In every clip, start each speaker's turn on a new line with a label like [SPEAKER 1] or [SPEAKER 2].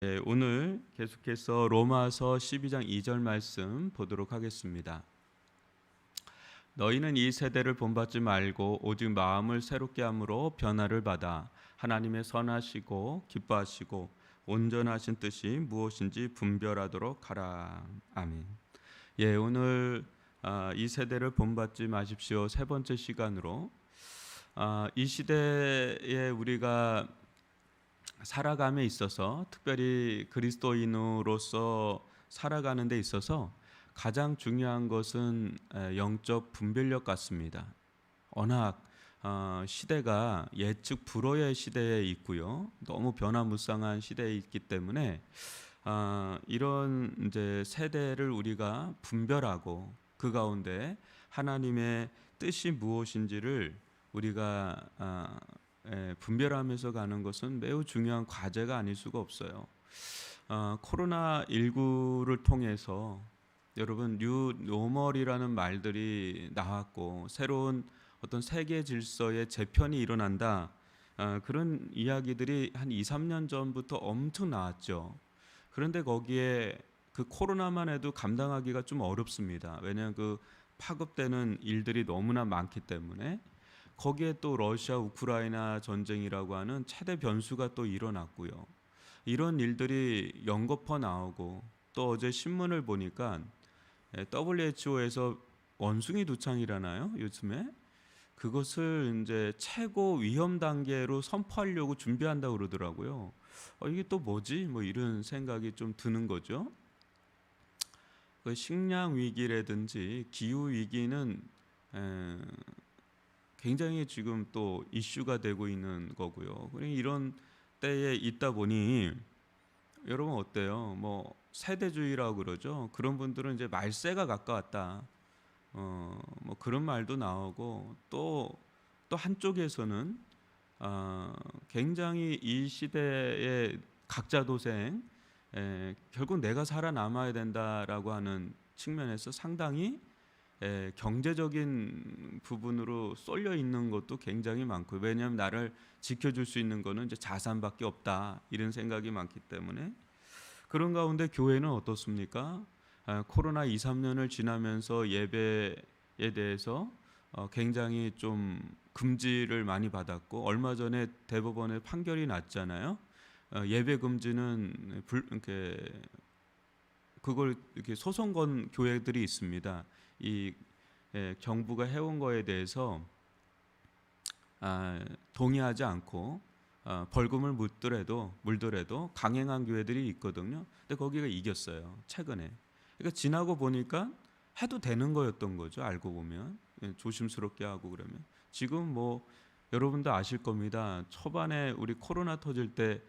[SPEAKER 1] 네, 오늘 계속해서 로마서 12장 2절 말씀 보도록 하겠습니다. 너희는 이 세대를 본받지 말고 오직 마음을 새롭게 함으로 변화를 받아 하나님의 선하시고 기뻐하시고 온전하신 뜻이 무엇인지 분별하도록 하라. 아멘. 예, 오늘 이 세대를 본받지 마십시오. 세 번째 시간으로 이 시대에 우리가 살아감에 있어서 특별히 그리스도인으로서 살아가는 데 있어서 가장 중요한 것은 영적 분별력 같습니다. 워낙 시대가 예측 불허의 시대에 있고요. 너무 변화무쌍한 시대에 있기 때문에 이런 이제 세대를 우리가 분별하고 그 가운데 하나님의 뜻이 무엇인지를 우리가 분별하면서 가는 것은 매우 중요한 과제가 아닐 수가 없어요. 코로나19를 통해서 여러분 뉴 노멀이라는 말들이 나왔고 새로운 어떤 세계 질서의 재편이 일어난다. 그런 이야기들이 한 2, 3년 전부터 엄청 나왔죠. 그런데 거기에 그 코로나만 해도 감당하기가 좀 어렵습니다. 왜냐하면 그 파급되는 일들이 너무나 많기 때문에 거기에 또 러시아 우크라이나 전쟁이라고 하는 최대 변수가 또 일어났고요. 이런 일들이 연거푸 나오고 또 어제 신문을 보니까 WHO에서 원숭이 두창이라나요? 요즘에 그것을 이제 최고 위험 단계로 선포하려고 준비한다고 그러더라고요. 이게 또 뭐지? 뭐 이런 생각이 좀 드는 거죠. 그 식량 위기라든지 기후 위기는 굉장히 지금 또 이슈가 되고 있는 거고요. 이런 때에 있다 보니 여러분 어때요? 뭐 세대주의라고 그러죠. 그런 분들은 이제 말세가 가까웠다. 뭐 그런 말도 나오고 또 한쪽에서는 굉장히 이 시대의 각자 도생, 결국 내가 살아남아야 된다라고 하는 측면에서 상당히 경제적인 부분으로 쏠려 있는 것도 굉장히 많고, 왜냐하면 나를 지켜줄 수 있는 거는 이제 자산밖에 없다 이런 생각이 많기 때문에 그런 가운데 교회는 어떻습니까? 코로나 2, 3년을 지나면서 예배에 대해서 굉장히 좀 금지를 많이 받았고 얼마 전에 대법원에 판결이 났잖아요. 예배 금지는 그걸 이렇게 소송 건 교회들이 있습니다. 이 정부가 해온 거에 대해서 동의하지 않고 벌금을 물더라도 강행한 교회들이 있거든요. 근데 거기가 이겼어요. 최근에. 그러니까 지나고 보니까 해도 되는 거였던 거죠. 알고 보면 조심스럽게 하고 그러면 지금 뭐 여러분도 아실 겁니다. 초반에 우리 코로나 터질 때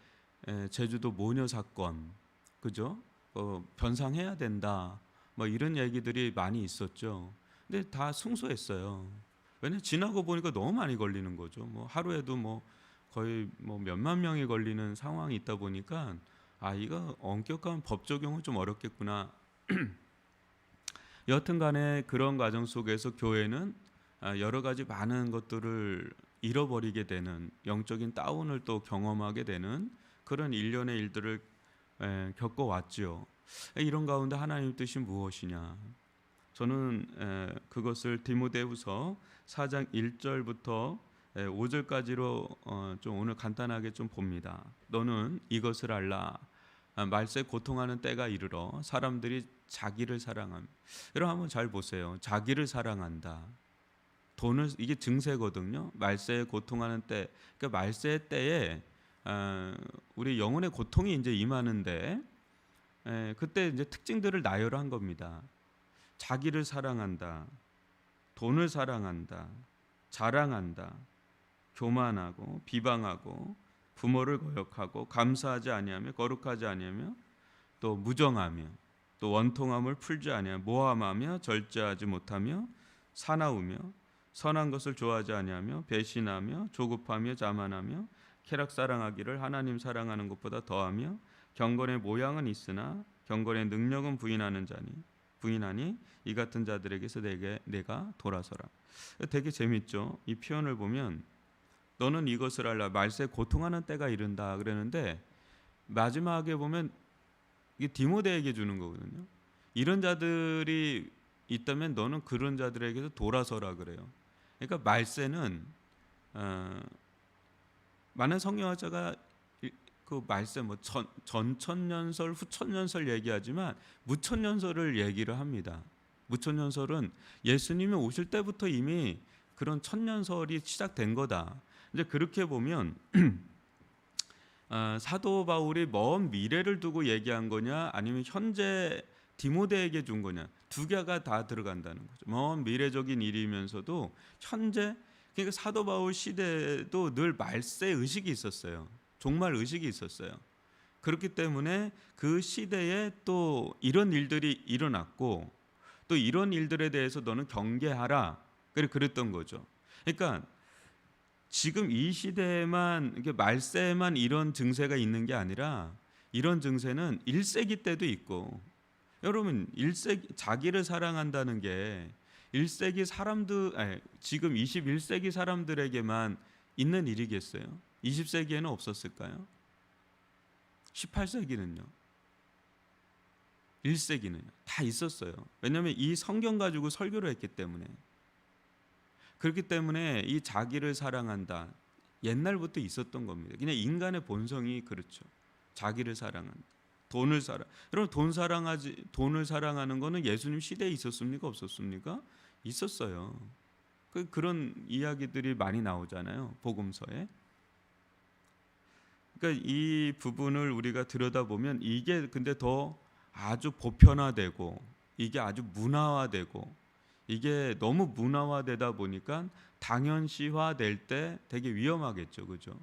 [SPEAKER 1] 제주도 모녀 사건, 그죠? 변상해야 된다. 뭐 이런 얘기들이 많이 있었죠. 근데 다 승소했어요. 왜냐 지나고 보니까 너무 많이 걸리는 거죠. 뭐 하루에도 뭐 거의 뭐 몇만 명이 걸리는 상황이 있다 보니까 이거 엄격한 법 적용은 좀 어렵겠구나. 여튼간에 그런 과정 속에서 교회는 여러 가지 많은 것들을 잃어버리게 되는 영적인 다운을 또 경험하게 되는 그런 일련의 일들을 겪어왔지요. 이런 가운데 하나님의 뜻이 무엇이냐? 저는 그것을 디모데후서 4장 1절부터 5절까지로 좀 오늘 간단하게 좀 봅니다. 너는 이것을 알라. 말세 고통하는 때가 이르러 사람들이 자기를 사랑함. 여러분 한번 잘 보세요. 자기를 사랑한다. 돈을 이게 증세거든요. 말세에 고통하는 때. 그러니까 말세 때에 우리 영혼의 고통이 이제 임하는데 그때 이제 특징들을 나열한 겁니다. 자기를 사랑한다. 돈을 사랑한다. 자랑한다. 교만하고 비방하고 부모를 거역하고 감사하지 아니하며 거룩하지 아니하며 또 무정하며 또 원통함을 풀지 아니하며 모함하며 절제하지 못하며 사나우며 선한 것을 좋아하지 아니하며 배신하며 조급하며 자만하며 쾌락 사랑하기를 하나님 사랑하는 것보다 더하며 경건의 모양은 있으나 경건의 능력은 부인하니 이 같은 자들에게서 내가 돌아서라. 되게 재밌죠. 이 표현을 보면 너는 이것을 알라. 말세 고통하는 때가 이른다 그러는데 마지막에 보면 이게 디모데에게 주는 거거든요. 이런 자들이 있다면 너는 그런 자들에게서 돌아서라 그래요. 그러니까 말세는 많은 성경학자가 그 말세 뭐 전천년설, 후천년설 얘기하지만 무천년설을 얘기를 합니다. 무천년설은 예수님이 오실 때부터 이미 그런 천년설이 시작된 거다. 이제 그렇게 보면 사도 바울이 먼 미래를 두고 얘기한 거냐 아니면 현재 디모데에게 준 거냐, 두 개가 다 들어간다는 거죠. 먼 미래적인 일이면서도 현재, 그러니까 사도 바울 시대에도 늘 말세 의식이 있었어요. 종말 의식이 있었어요. 그렇기 때문에 그 시대에 또 이런 일들이 일어났고 또 이런 일들에 대해서 너는 경계하라. 그랬던 거죠. 그러니까 지금 이 시대에만, 이게 말세에만 이런 증세가 있는 게 아니라 이런 증세는 1세기 때도 있고, 여러분 1세기 자기를 사랑한다는 게 1세기 사람들, 지금 21세기 사람들에게만 있는 일이겠어요? 20세기에는 없었을까요? 18세기는요? 1세기는요? 다 있었어요. 왜냐하면 이 성경 가지고 설교를 했기 때문에. 그렇기 때문에 이 자기를 사랑한다, 옛날부터 있었던 겁니다. 그냥 인간의 본성이 그렇죠. 자기를 사랑한다. 돈을 사랑. 여러분 돈을 사랑하는 거는 예수님 시대에 있었습니까? 없었습니까? 있었어요. 그런 이야기들이 많이 나오잖아요. 복음서에. 그러니까 이 부분을 우리가 들여다보면 이게 근데 더 아주 보편화되고 이게 아주 문화화되고 이게 너무 문화화되다 보니까 당연시화될 때 되게 위험하겠죠. 그죠?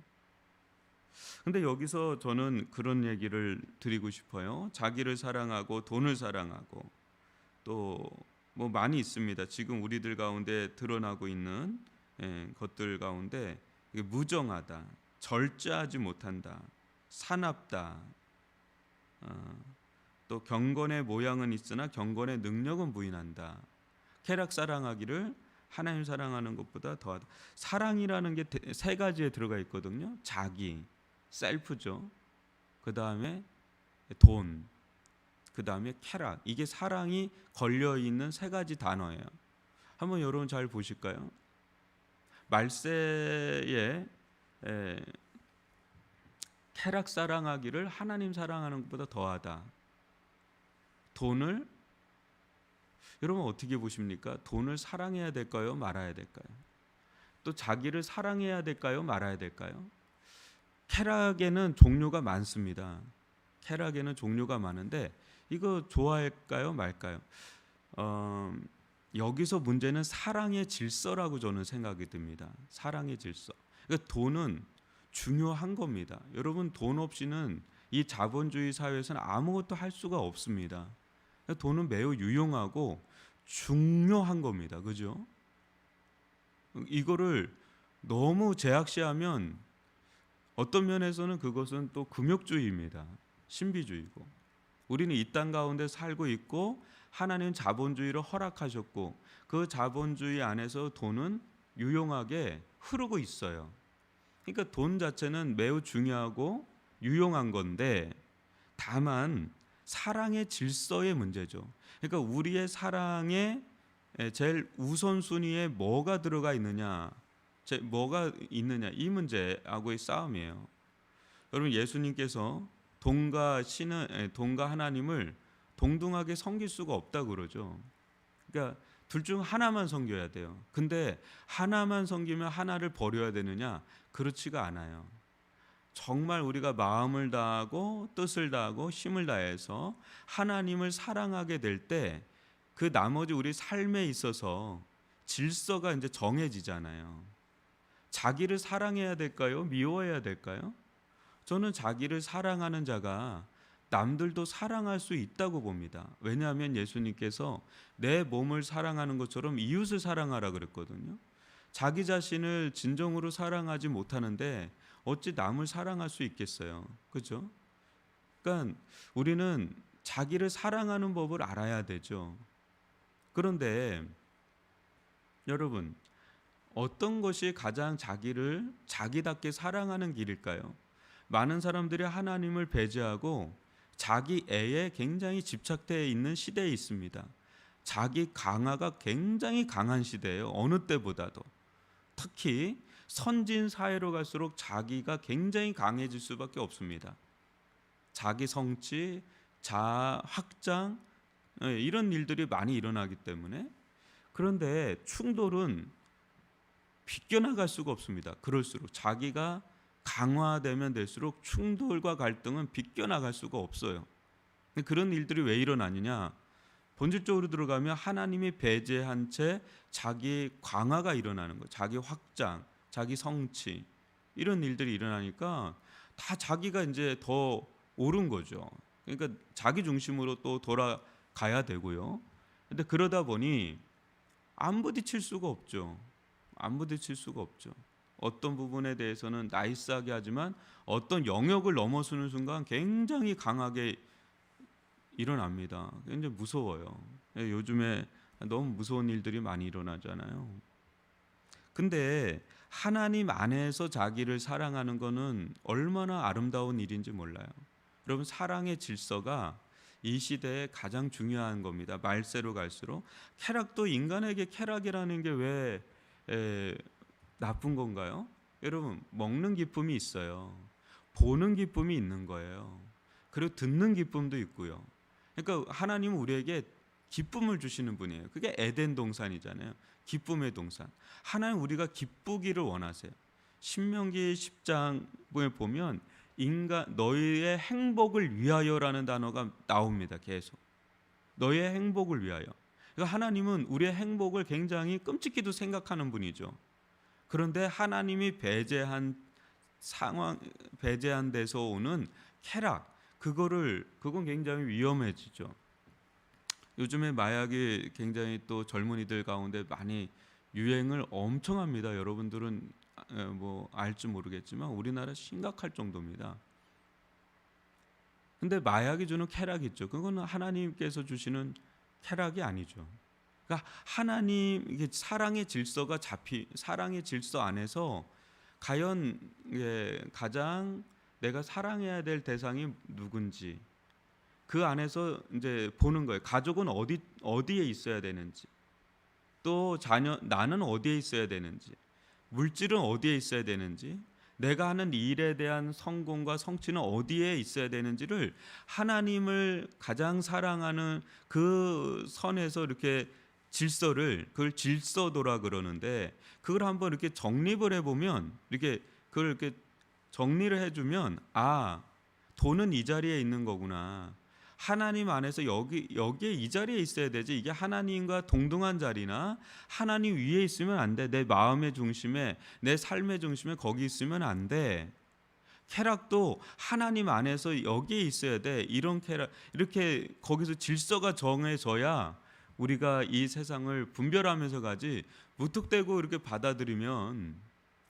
[SPEAKER 1] 근데 여기서 저는 그런 얘기를 드리고 싶어요. 자기를 사랑하고 돈을 사랑하고 또 뭐 많이 있습니다. 지금 우리들 가운데 드러나고 있는 것들 가운데 이게 무정하다, 절제하지 못한다, 사납다, 또 경건의 모양은 있으나 경건의 능력은 부인한다. 쾌락 사랑하기를 하나님 사랑하는 것보다 더하다. 사랑이라는 게 세 가지에 들어가 있거든요. 자기, 셀프죠. 그 다음에 돈, 그 다음에 쾌락. 이게 사랑이 걸려 있는 세 가지 단어예요. 한번 여러분 잘 보실까요? 말세에 쾌락 사랑하기를 하나님 사랑하는 것보다 더하다. 돈을 여러분 어떻게 보십니까? 돈을 사랑해야 될까요? 말아야 될까요? 또 자기를 사랑해야 될까요? 말아야 될까요? 쾌락에는 종류가 많습니다. 쾌락에는 종류가 많은데 이거 좋아할까요? 말까요? 여기서 문제는 사랑의 질서라고 저는 생각이 듭니다. 사랑의 질서. 그러니까 돈은 중요한 겁니다. 여러분 돈 없이는 이 자본주의 사회에서는 아무것도 할 수가 없습니다. 그러니까 돈은 매우 유용하고 중요한 겁니다. 그죠? 이거를 너무 제약시하면 어떤 면에서는 그것은 또 금욕주의입니다. 신비주의고. 우리는 이 땅 가운데 살고 있고 하나님 자본주의를 허락하셨고 그 자본주의 안에서 돈은 유용하게 흐르고 있어요. 그러니까 돈 자체는 매우 중요하고 유용한 건데 다만 사랑의 질서의 문제죠. 그러니까 우리의 사랑에 제일 우선순위에 뭐가 들어가 있느냐, 뭐가 있느냐 이 문제하고의 싸움이에요. 여러분 예수님께서 돈과 하나님을 동등하게 섬길 수가 없다 그러죠. 그러니까 둘 중 하나만 섬겨야 돼요. 근데 하나만 섬기면 하나를 버려야 되느냐? 그렇지가 않아요. 정말 우리가 마음을 다하고 뜻을 다하고 힘을 다해서 하나님을 사랑하게 될 때 그 나머지 우리 삶에 있어서 질서가 이제 정해지잖아요. 자기를 사랑해야 될까요? 미워해야 될까요? 저는 자기를 사랑하는 자가 남들도 사랑할 수 있다고 봅니다. 왜냐하면 예수님께서 내 몸을 사랑하는 것처럼 이웃을 사랑하라 그랬거든요. 자기 자신을 진정으로 사랑하지 못하는데 어찌 남을 사랑할 수 있겠어요? 그렇죠? 그러니까 우리는 자기를 사랑하는 법을 알아야 되죠. 그런데 여러분 어떤 것이 가장 자기를 자기답게 사랑하는 길일까요? 많은 사람들이 하나님을 배제하고 자기 애에 굉장히 집착되어 있는 시대에 있습니다. 자기 강화가 굉장히 강한 시대예요. 어느 때보다도. 특히 선진 사회로 갈수록 자기가 굉장히 강해질 수밖에 없습니다. 자기 성취, 자아 확장, 이런 일들이 많이 일어나기 때문에. 그런데 충돌은 비껴나갈 수가 없습니다. 그럴수록 자기가 강화되면 될수록 충돌과 갈등은 비껴나갈 수가 없어요. 그런 일들이 왜 일어나느냐? 본질적으로 들어가면 하나님이 배제한 채 자기 강화가 일어나는 거예요. 자기 확장, 자기 성취, 이런 일들이 일어나니까 다 자기가 이제 더 옳은 거죠. 그러니까 자기 중심으로 또 돌아가야 되고요. 근데 그러다 보니 안 부딪힐 수가 없죠. 안 부딪힐 수가 없죠. 어떤 부분에 대해서는 나이스하게 하지만 어떤 영역을 넘어서는 순간 굉장히 강하게 일어납니다. 굉장히 무서워요. 요즘에 너무 무서운 일들이 많이 일어나잖아요. 근데 하나님 안에서 자기를 사랑하는 것은 얼마나 아름다운 일인지 몰라요. 여러분, 사랑의 질서가 이 시대에 가장 중요한 겁니다. 말세로 갈수록. 쾌락도, 인간에게 쾌락이라는 게 왜 나쁜 건가요? 여러분, 먹는 기쁨이 있어요. 보는 기쁨이 있는 거예요. 그리고 듣는 기쁨도 있고요. 그러니까 하나님은 우리에게 기쁨을 주시는 분이에요. 그게 에덴 동산이잖아요. 기쁨의 동산. 하나님 우리가 기쁘기를 원하세요. 신명기 10장을 보면 인간 너희의 행복을 위하여라는 단어가 나옵니다. 계속. 너희의 행복을 위하여. 그러니까 하나님은 우리의 행복을 굉장히 끔찍히도 생각하는 분이죠. 그런데 하나님이 배제한 상황, 배제한 데서 오는 쾌락, 그건 굉장히 위험해지죠. 요즘에 마약이 굉장히 또 젊은이들 가운데 많이 유행을 엄청 합니다. 여러분들은 뭐 알지 모르겠지만 우리나라 심각할 정도입니다. 근데 마약이 주는 쾌락이 있죠. 그건 하나님께서 주시는 쾌락이 아니죠. 그러니까 하나님, 이게 사랑의 질서 안에서 과연 가장 내가 사랑해야 될 대상이 누군지 그 안에서 이제 보는 거예요. 가족은 어디에 있어야 되는지, 또 나는 어디에 있어야 되는지, 물질은 어디에 있어야 되는지, 내가 하는 일에 대한 성공과 성취는 어디에 있어야 되는지를 하나님을 가장 사랑하는 그 선에서 이렇게 그걸 질서도라 그러는데, 그걸 한번 이렇게 정립을 해보면, 그걸 이렇게 정리를 해주면, 돈은 이 자리에 있는 거구나. 하나님 안에서 여기에 이 자리에 있어야 되지. 이게 하나님과 동등한 자리나 하나님 위에 있으면 안 돼. 내 마음의 중심에, 내 삶의 중심에 거기 있으면 안 돼. 쾌락도 하나님 안에서 여기에 있어야 돼. 이런 쾌락, 이렇게 거기서 질서가 정해져야 우리가 이 세상을 분별하면서 가지. 무턱대고 이렇게 받아들이면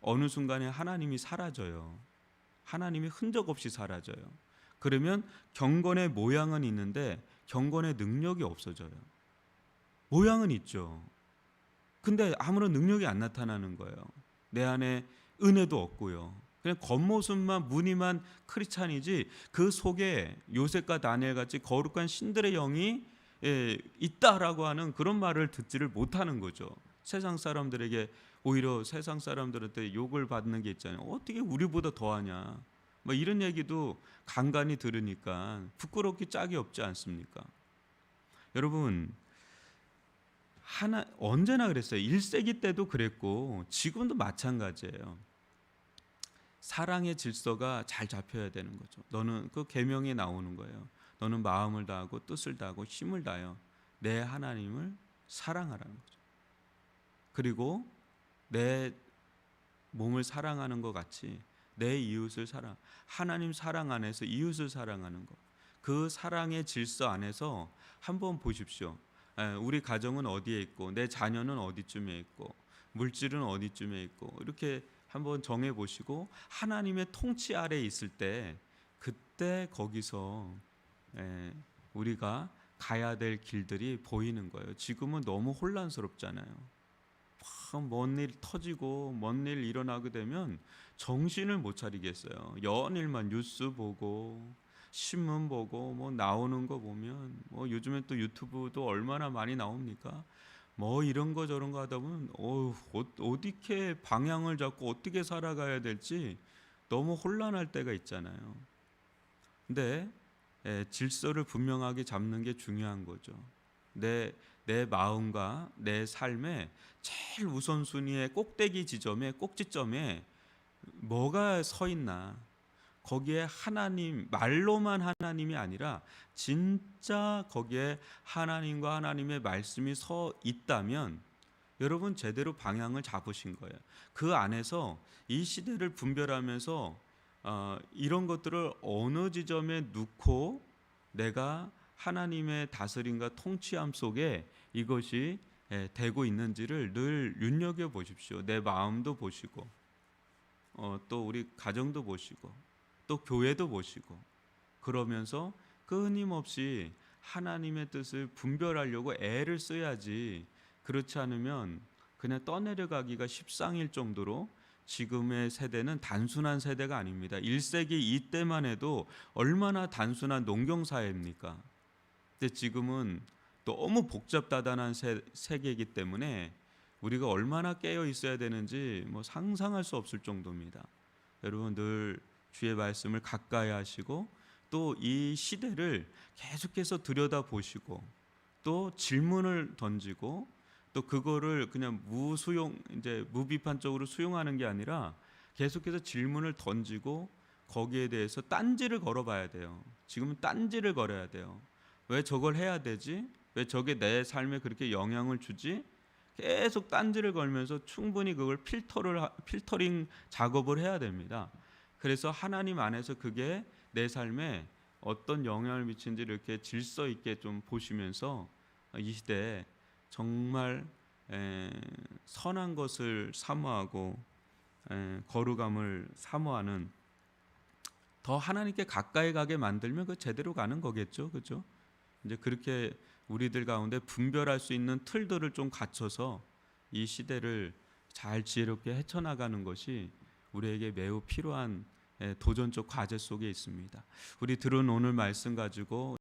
[SPEAKER 1] 어느 순간에 하나님이 사라져요. 하나님이 흔적 없이 사라져요. 그러면 경건의 모양은 있는데 경건의 능력이 없어져요. 모양은 있죠. 근데 아무런 능력이 안 나타나는 거예요. 내 안에 은혜도 없고요. 그냥 겉모습만, 무늬만 크리스찬이지 그 속에 요셉과 다니엘 같이 거룩한 신들의 영이 있다라고 하는 그런 말을 듣지를 못하는 거죠. 세상 사람들에게, 오히려 세상 사람들한테 욕을 받는 게 있잖아요. 어떻게 우리보다 더하냐, 뭐 이런 얘기도 간간히 들으니까 부끄럽기 짝이 없지 않습니까? 여러분, 언제나 그랬어요. 1세기 때도 그랬고 지금도 마찬가지예요. 사랑의 질서가 잘 잡혀야 되는 거죠. 너는 그 계명에 나오는 거예요. 너는 마음을 다하고 뜻을 다하고 힘을 다하여 내 하나님을 사랑하라는 거죠. 그리고 내 몸을 사랑하는 것 같이 내 이웃을 하나님 사랑 안에서 이웃을 사랑하는 것, 그 사랑의 질서 안에서 한번 보십시오. 우리 가정은 어디에 있고 내 자녀는 어디쯤에 있고 물질은 어디쯤에 있고, 이렇게 한번 정해 보시고 하나님의 통치 아래에 있을 때 그때 거기서 우리가 가야 될 길들이 보이는 거예요. 지금은 너무 혼란스럽잖아요. 뭔 일 터지고 뭔 일 일어나게 되면 정신을 못 차리겠어요. 연일만 뉴스 보고 신문 보고 뭐 나오는 거 보면 뭐 요즘엔 또 유튜브도 얼마나 많이 나옵니까? 뭐 이런 거 저런 거 하다 보면 어떻게 방향을 잡고 어떻게 살아가야 될지 너무 혼란할 때가 있잖아요. 근데 질서를 분명하게 잡는 게 중요한 거죠. 내 마음과 내 삶의 제일 우선순위의 꼭대기 지점에 꼭지점에 뭐가 서 있나? 거기에 하나님 말로만 하나님이 아니라 진짜 거기에 하나님과 하나님의 말씀이 서 있다면 여러분 제대로 방향을 잡으신 거예요. 그 안에서 이 시대를 분별하면서 이런 것들을 어느 지점에 놓고 내가 하나님의 다스림과 통치함 속에 이것이 되고 있는지를 늘 눈여겨 보십시오. 내 마음도 보시고 또 우리 가정도 보시고 또 교회도 보시고 그러면서 끊임없이 하나님의 뜻을 분별하려고 애를 써야지. 그렇지 않으면 그냥 떠내려가기가 십상일 정도로 지금의 세대는 단순한 세대가 아닙니다. 1세기 이때만 해도 얼마나 단순한 농경 사회입니까? 근데 지금은 너무 복잡다단한 세계이기 때문에 우리가 얼마나 깨어 있어야 되는지 뭐 상상할 수 없을 정도입니다. 여러분 늘 주의 말씀을 가까이 하시고 또 이 시대를 계속해서 들여다보시고 또 질문을 던지고 또 그거를 그냥 이제 무비판적으로 수용하는 게 아니라 계속해서 질문을 던지고 거기에 대해서 딴지를 걸어봐야 돼요. 지금은 딴지를 걸어야 돼요. 왜 저걸 해야 되지? 왜 저게 내 삶에 그렇게 영향을 주지? 계속 딴지를 걸면서 충분히 그걸 필터링 작업을 해야 됩니다. 그래서 하나님 안에서 그게 내 삶에 어떤 영향을 미치는지 이렇게 질서 있게 좀 보시면서 이 시대에 정말 선한 것을 사모하고 거룩함을 사모하는 더 하나님께 가까이 가게 만들면 그 제대로 가는 거겠죠, 그렇죠? 이제 그렇게 우리들 가운데 분별할 수 있는 틀들을 좀 갖춰서 이 시대를 잘 지혜롭게 헤쳐나가는 것이 우리에게 매우 필요한 도전적 과제 속에 있습니다. 우리 들은 오늘 말씀 가지고